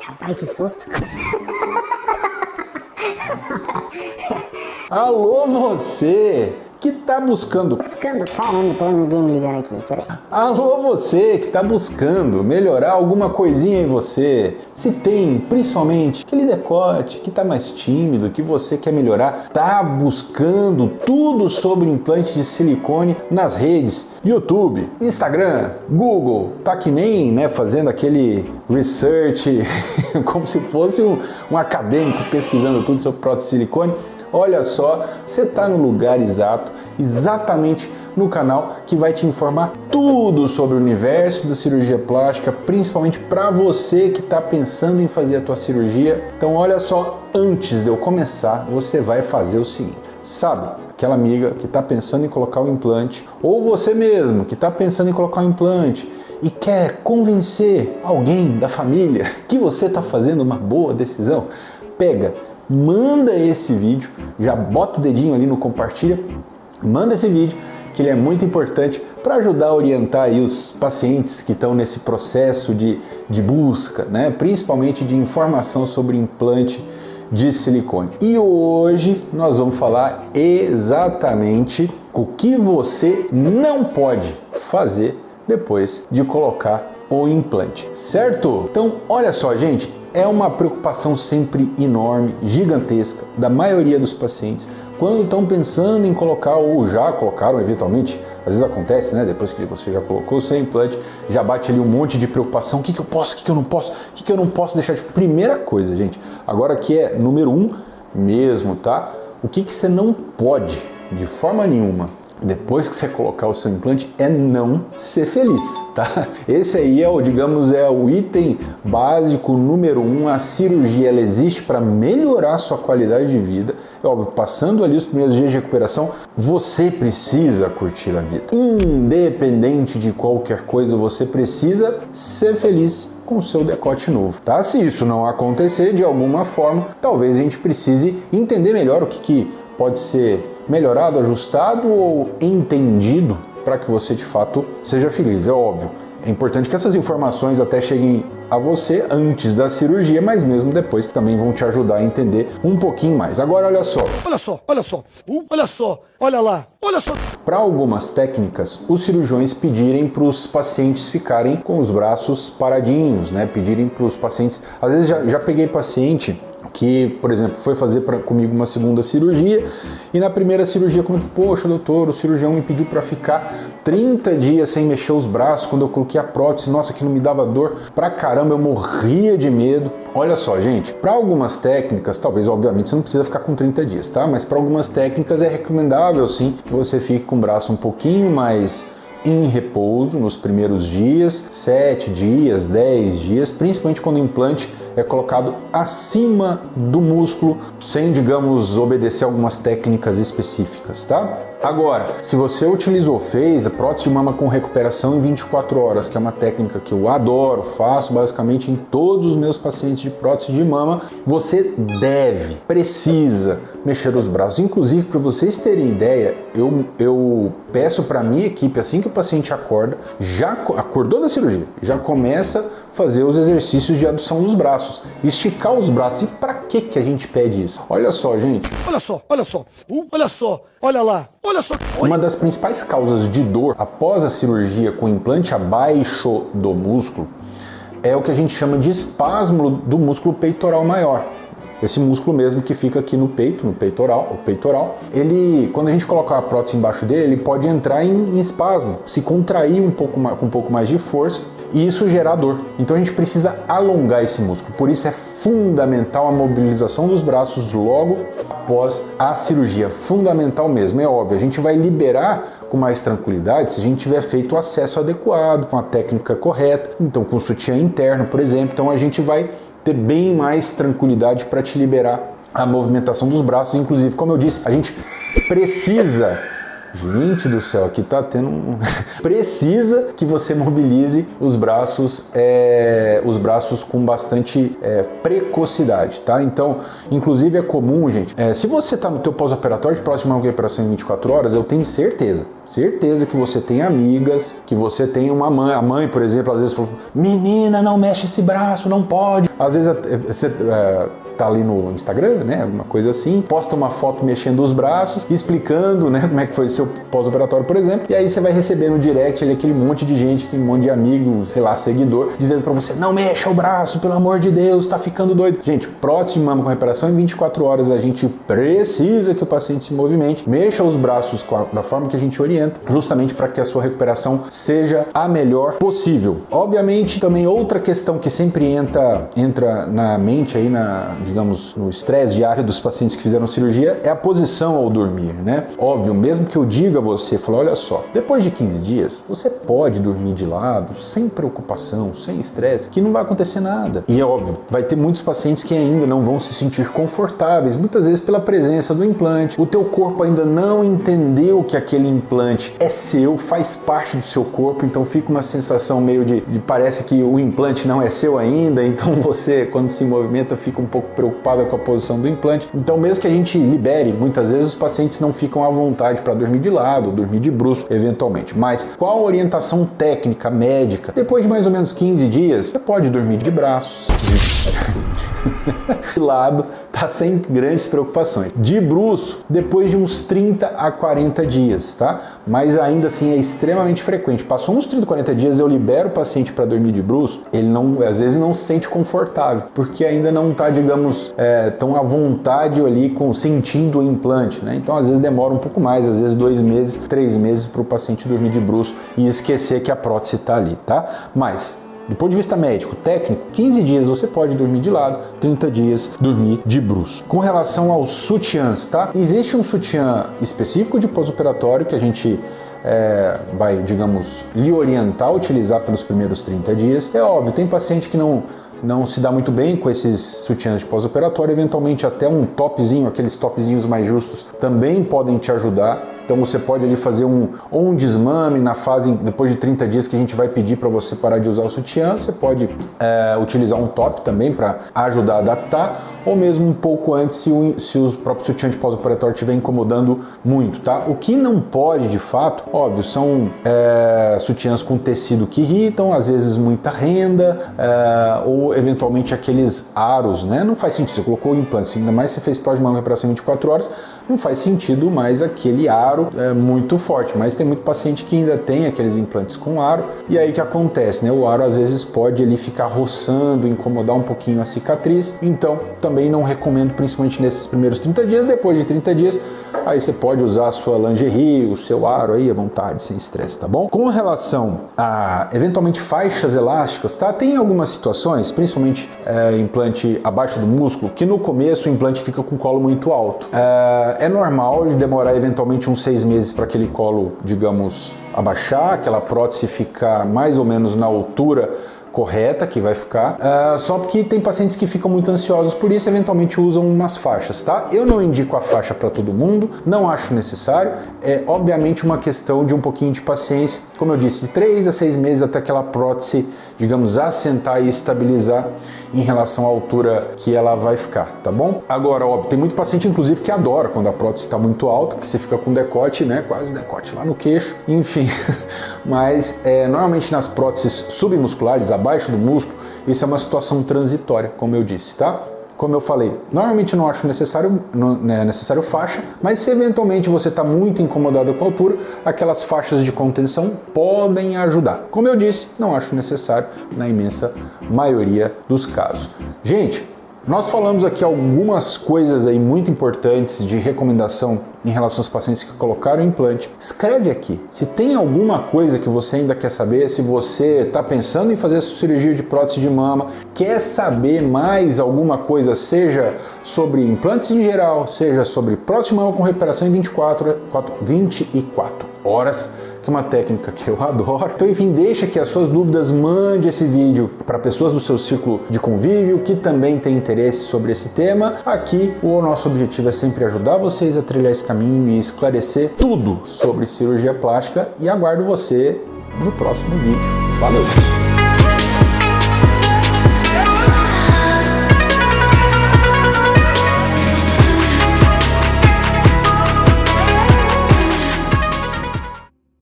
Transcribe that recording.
Rapaz, que susto. Alô, você que tá buscando... Caramba, tem ninguém me ligando aqui, peraí. Alô, você que tá buscando melhorar alguma coisinha em você. Se tem, principalmente, aquele decote que tá mais tímido, que você quer melhorar, tá buscando tudo sobre implante de silicone nas redes, YouTube, Instagram, Google, tá que nem, né, fazendo aquele research como se fosse um acadêmico pesquisando tudo sobre prótese de silicone. Olha só, você está no lugar exato, exatamente no canal que vai te informar tudo sobre o universo da cirurgia plástica, principalmente para você que está pensando em fazer a tua cirurgia. Então olha só, antes de eu começar, você vai fazer o seguinte, sabe? Aquela amiga que está pensando em colocar o implante, ou você mesmo que está pensando em colocar o implante e quer convencer alguém da família que você está fazendo uma boa decisão, manda esse vídeo, já bota o dedinho ali no compartilha, manda esse vídeo que ele é muito importante para ajudar a orientar aí os pacientes que estão nesse processo de busca, né? Principalmente de informação sobre implante de silicone. E hoje nós vamos falar exatamente o que você não pode fazer depois de colocar o implante, certo? Então olha só, gente, é uma preocupação sempre enorme, gigantesca, da maioria dos pacientes, quando estão pensando em colocar ou já colocaram eventualmente, às vezes acontece, né? Depois que você já colocou o seu implante, já bate ali um monte de preocupação, o que eu posso, o que eu não posso, o que eu não posso deixar de... Primeira coisa, gente, agora que é número 1 mesmo, tá? O que você não pode, de forma nenhuma, depois que você colocar o seu implante, é não ser feliz, tá? Esse aí é o, digamos, é o item básico número 1. A cirurgia, ela existe para melhorar a sua qualidade de vida. É óbvio, passando ali os primeiros dias de recuperação, você precisa curtir a vida. Independente de qualquer coisa, você precisa ser feliz com o seu decote novo, tá? Se isso não acontecer de alguma forma, talvez a gente precise entender melhor o que pode ser melhorado, ajustado ou entendido para que você de fato seja feliz. É óbvio, é importante que essas informações até cheguem a você antes da cirurgia, mas mesmo depois também vão te ajudar a entender um pouquinho mais. Agora olha só, olha lá. Para algumas técnicas, os cirurgiões pedirem para os pacientes ficarem com os braços paradinhos, né? Pedirem para os pacientes, às vezes já peguei paciente que, por exemplo, foi fazer comigo uma segunda cirurgia e na primeira cirurgia comentou, poxa doutor, o cirurgião me pediu para ficar 30 dias sem mexer os braços quando eu coloquei a prótese, nossa, que não me dava dor pra caramba, eu morria de medo. Olha só, gente, para algumas técnicas, talvez, obviamente, você não precisa ficar com 30 dias, tá? Mas para algumas técnicas é recomendável, sim, que você fique com o braço um pouquinho mais em repouso nos primeiros dias, 7 dias, 10 dias, principalmente quando o implante é colocado acima do músculo, sem, digamos, obedecer algumas técnicas específicas, tá? Agora, se você fez a prótese de mama com recuperação em 24 horas, que é uma técnica que eu adoro, faço basicamente em todos os meus pacientes de prótese de mama, você precisa mexer os braços. Inclusive, para vocês terem ideia, eu peço para a minha equipe, assim que o paciente acorda, já acordou da cirurgia, já começa a fazer os exercícios de adução dos braços, esticar os braços. E para que a gente pede isso? Olha só, gente. Olha lá. Uma das principais causas de dor após a cirurgia com implante abaixo do músculo é o que a gente chama de espasmo do músculo peitoral maior. Esse músculo mesmo que fica aqui no peito, o peitoral, ele, quando a gente coloca a prótese embaixo dele, ele pode entrar em espasmo, se contrair com um pouco mais de força e isso gerar dor. Então a gente precisa alongar esse músculo, por isso é fundamental a mobilização dos braços logo após a cirurgia, fundamental mesmo. É óbvio, a gente vai liberar com mais tranquilidade se a gente tiver feito o acesso adequado, com a técnica correta, então com sutiã interno, por exemplo, então a gente vai ter bem mais tranquilidade para te liberar a movimentação dos braços. Inclusive, como eu disse, a gente precisa... Gente do céu, aqui tá tendo precisa que você mobilize os braços com bastante precocidade, tá? Então, inclusive é comum, gente, se você tá no teu pós-operatório de próxima recuperação em 24 horas, eu tenho certeza Certeza que você tem amigas, que você tem uma mãe. A mãe, por exemplo, às vezes fala, menina, não mexe esse braço, não pode. Às vezes você tá ali no Instagram, né, alguma coisa assim, posta uma foto mexendo os braços, explicando, né, como é que foi seu pós-operatório, por exemplo, e aí você vai receber no direct ali aquele monte de gente, aquele monte de amigo, sei lá, seguidor, dizendo pra você, não mexa o braço, pelo amor de Deus, tá ficando doido. Gente, prótese de mama com reparação em 24 horas a gente precisa que o paciente se movimente, mexa os braços da forma que a gente orienta, justamente para que a sua recuperação seja a melhor possível. Obviamente, também outra questão que sempre entra na mente aí, digamos, no estresse diário dos pacientes que fizeram cirurgia é a posição ao dormir, né? Óbvio, mesmo que eu diga a você, olha só, depois de 15 dias, você pode dormir de lado, sem preocupação, sem estresse, que não vai acontecer nada. E é óbvio, vai ter muitos pacientes que ainda não vão se sentir confortáveis, muitas vezes pela presença do implante. O teu corpo ainda não entendeu que aquele implante é seu, faz parte do seu corpo, então fica uma sensação meio de parece que o implante não é seu ainda, então você, quando se movimenta, fica um pouco preocupada com a posição do implante. Então, mesmo que a gente libere, muitas vezes os pacientes não ficam à vontade para dormir de lado, dormir de bruço, eventualmente. Mas qual a orientação técnica, médica? Depois de mais ou menos 15 dias, você pode dormir de braços, de lado, tá sem grandes preocupações. De bruço, depois de uns 30 a 40 dias, tá? Mas ainda assim é extremamente frequente. Passou uns 30, 40 dias, eu libero o paciente para dormir de bruço, ele às vezes não se sente confortável, porque ainda não tá, digamos, tão à vontade ali sentindo o implante, né? Então às vezes demora um pouco mais, às vezes 2 meses, 3 meses para o paciente dormir de bruço e esquecer que a prótese tá ali, tá? Mas do ponto de vista médico, técnico, 15 dias você pode dormir de lado, 30 dias dormir de bruço. Com relação aos sutiãs, tá? Existe um sutiã específico de pós-operatório que a gente vai, digamos, lhe orientar a utilizar pelos primeiros 30 dias. É óbvio, tem paciente que não se dá muito bem com esses sutiãs de pós-operatório, eventualmente até um topzinho, aqueles topzinhos mais justos, também podem te ajudar. Então você pode ali fazer um desmame na fase, depois de 30 dias que a gente vai pedir para você parar de usar o sutiã, você pode utilizar um top também para ajudar a adaptar, ou mesmo um pouco antes se o próprio sutiã de pós-operatório estiver incomodando muito, tá? O que não pode, de fato, óbvio, são sutiãs com tecido que irritam, às vezes muita renda, ou eventualmente aqueles aros, né? Não faz sentido, você colocou o implante, ainda mais se você fez prótese de mama com reparação em 24 horas, não faz sentido mais aquele aro muito forte, mas tem muito paciente que ainda tem aqueles implantes com aro, e aí que acontece, né? O aro às vezes pode ali ficar roçando, incomodar um pouquinho a cicatriz, então também não recomendo, principalmente nesses primeiros 30 dias, depois de 30 dias, aí você pode usar a sua lingerie, o seu aro aí à vontade, sem estresse, tá bom? Com relação a, eventualmente, faixas elásticas, tá? Tem algumas situações, principalmente implante abaixo do músculo, que no começo o implante fica com o colo muito alto. É normal de demorar eventualmente uns 6 meses para aquele colo, digamos, abaixar, aquela prótese ficar mais ou menos na altura correta que vai ficar, só porque tem pacientes que ficam muito ansiosos por isso, eventualmente usam umas faixas, tá? Eu não indico a faixa para todo mundo, não acho necessário, é obviamente uma questão de um pouquinho de paciência, como eu disse, de 3 a 6 meses até aquela prótese, digamos, assentar e estabilizar em relação à altura que ela vai ficar, tá bom? Agora, óbvio, tem muito paciente, inclusive, que adora quando a prótese está muito alta, porque você fica com decote, né? Quase decote lá no queixo, enfim. Mas, normalmente nas próteses submusculares, abaixo do músculo, isso é uma situação transitória, como eu disse, tá? Como eu falei, normalmente não acho necessário faixa, mas se eventualmente você está muito incomodado com a altura, aquelas faixas de contenção podem ajudar. Como eu disse, não acho necessário na imensa maioria dos casos. Gente, nós falamos aqui algumas coisas aí muito importantes de recomendação em relação aos pacientes que colocaram implante. Escreve aqui se tem alguma coisa que você ainda quer saber, se você está pensando em fazer a cirurgia de prótese de mama, quer saber mais alguma coisa, seja sobre implantes em geral, seja sobre prótese de mama com recuperação em 24 horas, que é uma técnica que eu adoro. Então, enfim, deixa aqui as suas dúvidas, mande esse vídeo para pessoas do seu círculo de convívio que também têm interesse sobre esse tema. Aqui, o nosso objetivo é sempre ajudar vocês a trilhar esse caminho e esclarecer tudo sobre cirurgia plástica, e aguardo você no próximo vídeo. Valeu!